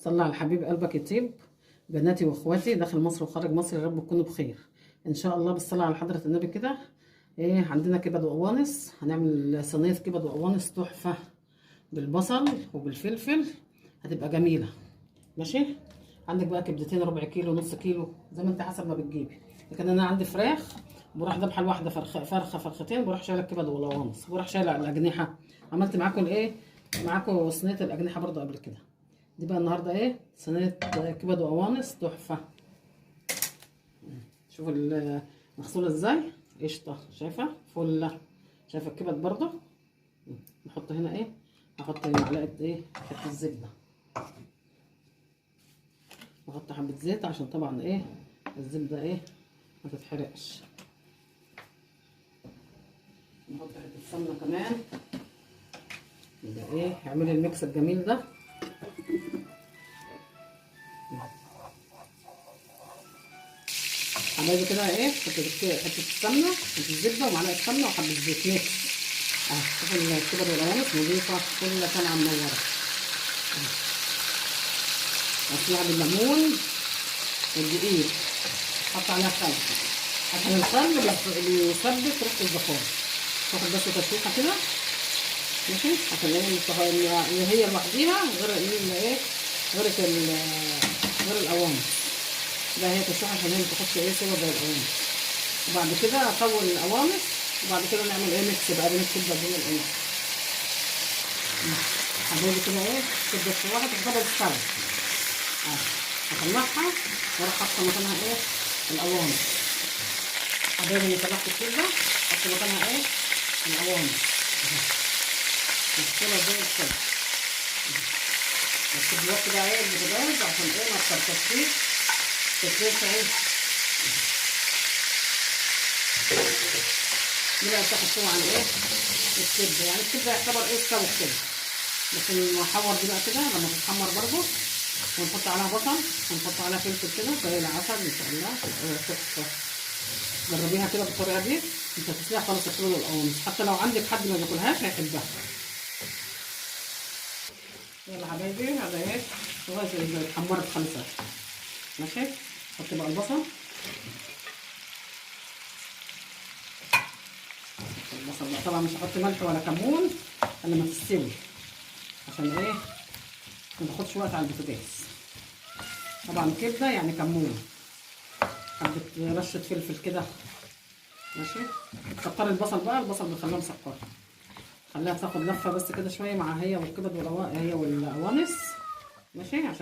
صلى على الحبيب قلبك يطيب. بناتي واخواتي داخل مصر وخارج مصر يا رب تكونوا بخير ان شاء الله. بالصلاه على حضره النبي كده. ايه عندنا كبد وقوانص، هنعمل صينيه كبد وقوانص تحفه بالبصل وبالفلفل، هتبقى جميله. ماشي. عندك بقى كبدتين ربع كيلو نص كيلو زي ما انت حسب ما بتجيبي، لكن انا عندي فراخ بروح ذبحه الواحده فرخه فرختين، بروح شايله الكبد والقوانص، بروح شايله الاجنحه. عملت معاكم الايه، معاكم صينيه الاجنحه برضو قبل كده. دي بقى النهارده ايه، صينيه كبد وقوانص تحفه. شوفوا مغسوله ازاي، قشطه، شايفه فله. شايفه الكبد برضو. نحط هنا ايه، هحط معلقه ايه، حته زبده، واحط حبه زيت عشان طبعا ايه الزبده ايه ما تتحرقش. نحط حته سمنه كمان، يبقى ايه اعملي الميكس الجميل ده. حبايبي كده ايه، حته السمنه، حته الزبده ومعلقه سمنه وحبه زيت ميكس. شوفوا الكبد والقوانص نضيفه كلها طالعه منوره. مصنوعه بالليمون والدقيق، حط عليها خل عشان الخل بيثبت ريحه الزفاره. تاخد بس تشويحه كده، ماشي، عشان ايه اللي هي لوحديها غير ايه، غير القوانص. ده هي تشويحه عشان هي ما تاخدش ايه سوا زي القوانص. وبعد كده اطول القوانص، وبعد كده نعمل ايه ميكس بقى، بنكتب بقى بين القوانص. حبايبي كده ايه، تبدا تشوحها تاخدها تستوي. هطلعها واروح حاطه مكانها ايه القوانص. حبايبي اللي طلعت الكبده حط مكانها ايه القوانص، مغسوله زي الفل. بس دلوقتي بقى ايه البوتاجاز عشان ايه ما تكركشيش تتلسع ايه. دي بقى تاخد سوا عن ايه الكبده، يعني الكبده يعتبر ايه استوت كده، بس نحور دي بقى كده لما تتحمر برضو، ونحط عليها بصل ونحط عليها فلفل كده زي العسل ان شاء الله تبقى تحفه. جربيها كده بالطريقه دي، مش هتسيبها خالص الكبد والقوانص، حتى لو عندك حد ما بياكلهاش هيحبها. يلا حبايبي هذا ايه خلاص اتحمرت خالصه. ماشي. حط بقى البصل، بقى طبعا مش هحط ملح ولا كمون الا لما تستوي، عشان ايه ما تاخدش وقت على البوتاجاز. طبعا كبده يعني كمون، حبه رشه فلفل كده. ماشي. كتر البصل بقى، البصل بنخليها مسكره، خليها تاخد لفه بس كده شويه مع هي والكبد هي والقوانص. ماشي عشان